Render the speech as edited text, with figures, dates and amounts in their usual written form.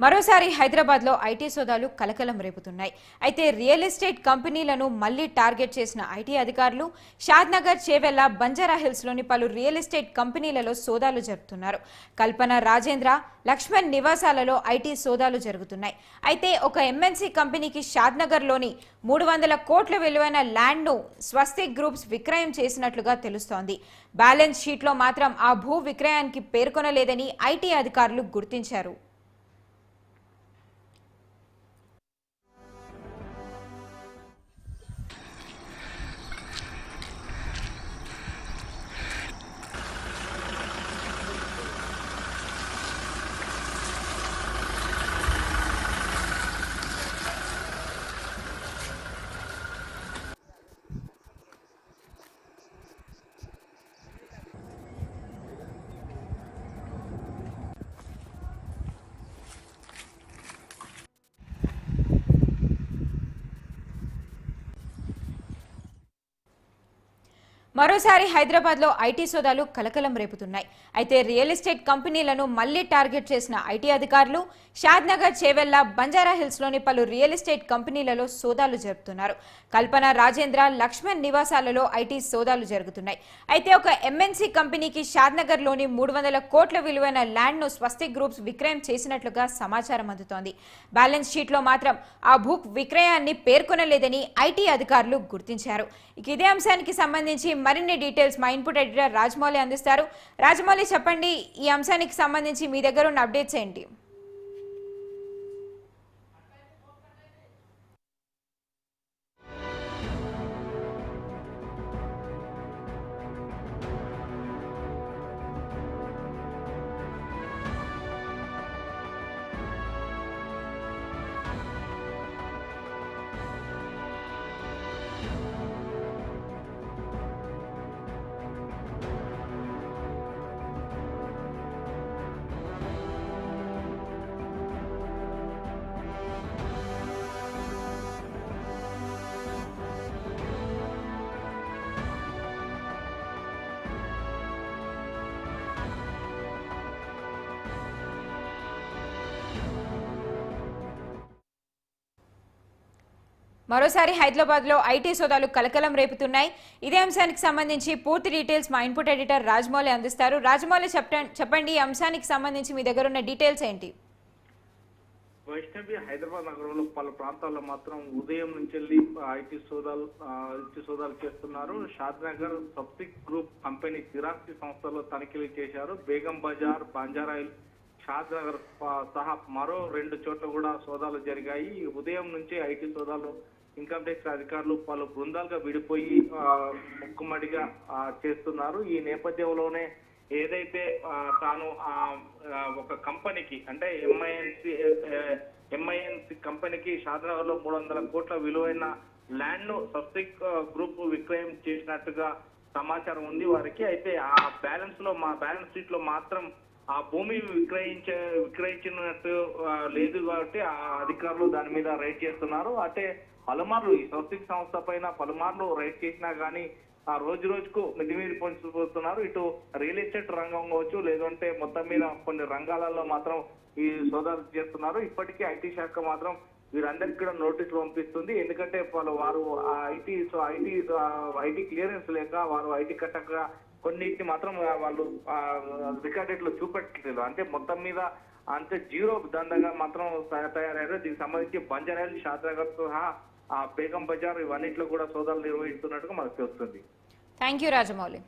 మరోసారి హైదరాబాద్లో ఐటీ సోదాలు కలకలం రేపుతున్నాయి. అయితే రియల్ ఎస్టేట్ కంపెనీలను మళ్లీ టార్గెట్ చేసిన ఐటీ అధికారులు షాద్నగర్, చేవెళ్ల, బంజారాహిల్స్లోని పలు రియల్ ఎస్టేట్ కంపెనీలలో సోదాలు జరుపుతున్నారు. కల్పన, రాజేంద్ర, లక్ష్మణ్ నివాసాలలో ఐటీ సోదాలు జరుగుతున్నాయి. అయితే ఒక ఎంఎన్సీ కంపెనీకి షాద్నగర్లోని 300 కోట్ల విలువైన ల్యాండ్ను స్వస్తిక్ గ్రూప్స్ విక్రయం చేసినట్లుగా తెలుస్తోంది. బ్యాలెన్స్ షీట్లో మాత్రం ఆ భూ విక్రయానికి పేర్కొనలేదని ఐటీ అధికారులు గుర్తించారు. మరోసారి హైదరాబాద్లో ఐటీ సోదాలు కలకలం రేపుతున్నాయి. అయితే రియల్ ఎస్టేట్ కంపెనీలను మళ్లీ టార్గెట్ చేసిన ఐటీ అధికారులు షాద్నగర్, చేవెళ్ల, బంజారాహిల్స్లోని పలు రియల్ ఎస్టేట్ కంపెనీలలో సోదాలు జరుపుతున్నారు. కల్పన, రాజేంద్ర, లక్ష్మణ్ నివాసాలలో ఐటీ సోదాలు జరుగుతున్నాయి. అయితే ఒక ఎంఎన్సీ కంపెనీకి షాద్నగర్లోని 300 కోట్ల విలువైన ల్యాండ్ను స్వస్తిక్ గ్రూప్స్ విక్రయం చేసినట్లుగా సమాచారం అందుతోంది. బ్యాలెన్స్ షీట్లో మాత్రం ఆ భూ విక్రయాన్ని పేర్కొనలేదని ఐటీ అధికారులు గుర్తించారు. ఇదే అంశానికి సంబంధించి మరిన్ని డీటెయిల్స్ మా ఇన్పుట్ ఎడిటర్ రాజమౌళి అందిస్తారు. రాజమౌళి, చెప్పండి, ఈ అంశానికి సంబంధించి మీ దగ్గర ఉన్న అప్డేట్స్ ఏంటి? మరోసారి హైదరాబాద్లో ఐటీ సోదాలు కలకలం రేపుతున్నాయి. ఇదే అంశానికి సంబంధించి పూర్తి డీటెయిల్స్ మా ఇన్పుట్ ఎడిటర్ రాజమౌళి అందిస్తారు. రాజమౌళి, చెప్పండి, ఈ అంశానికి సంబంధించి మీ దగ్గర ఉన్న డీటెయిల్స్ ఏంటి? వైష్ణవి, హైదరాబాద్ నగరంలో పలు ప్రాంతాల్లో మాత్రం ఉదయం నుంచి వెళ్ళి ఐటీ సోదాలు చేస్తున్నారు. షాద్నగర్ స్వస్తిక్ గ్రూప్ కంపెనీ స్థిరాస్తి సంస్థలో తనిఖీలు చేశారు. బేగం బజార్, బంజారాహిల్స్, షాద్నగర్ సహా మరో 2 చోట్ల కూడా సోదాలు జరిగాయి. ఉదయం నుంచి ఐటీ సోదాలు ఇన్కమ్ ట్యాక్స్ అధికారులు పలు బృందాలుగా విడిపోయి ముక్కుమడిగా చేస్తున్నారు. ఈ నేపథ్యంలోనే ఏదైతే తాను ఒక కంపెనీకి అంటే ఎంఐఎన్సి కంపెనీకి షాద్నగర్ లో 300 కోట్ల విలువైన ల్యాండ్ ను స్వస్తిక్ గ్రూప్ విక్రయం చేసినట్టుగా సమాచారం ఉంది వారికి. అయితే ఆ బ్యాలెన్స్ షీట్ లో మాత్రం ఆ భూమి విక్రయించినట్టు లేదు కాబట్టి ఆ అధికారులు దాని మీద రైడ్ చేస్తున్నారు. అంటే పలుమార్లు ఈ స్వస్తిక్ సంస్థ పైన పలుమార్లు రైడ్ చేసినా గానీ ఆ రోజు రోజుకు మితిమీరి పోతున్నారు. ఇటు రియల్ ఎస్టేట్ రంగం కావచ్చు, లేదంటే మొత్తం మీద కొన్ని రంగాలలో మాత్రం ఈ సోదాలు చేస్తున్నారు. ఇప్పటికీ ఐటీ శాఖ మాత్రం వీరందరికీ కూడా నోటీసులు పంపిస్తుంది. ఎందుకంటే వారు ఐటీ క్లియరెన్స్ లేక వారు ఐటీ కట్టక కొన్నిటిని మాత్రం వాళ్ళు రికార్డెడ్ లో చూపెట్టలేదు. అంటే మొత్తం మీద అంతే జీరో దండంగా మాత్రం తయారయ్యారు. దీనికి సంబంధించి బంజారాహిల్స్, షాద్నగర్ సహా బేగం బజార్ ఇవన్నిట్లో కూడా సోదాలు నిర్వహిస్తున్నట్టుగా మనకు తెలుస్తుంది. Thank you Rajamouli.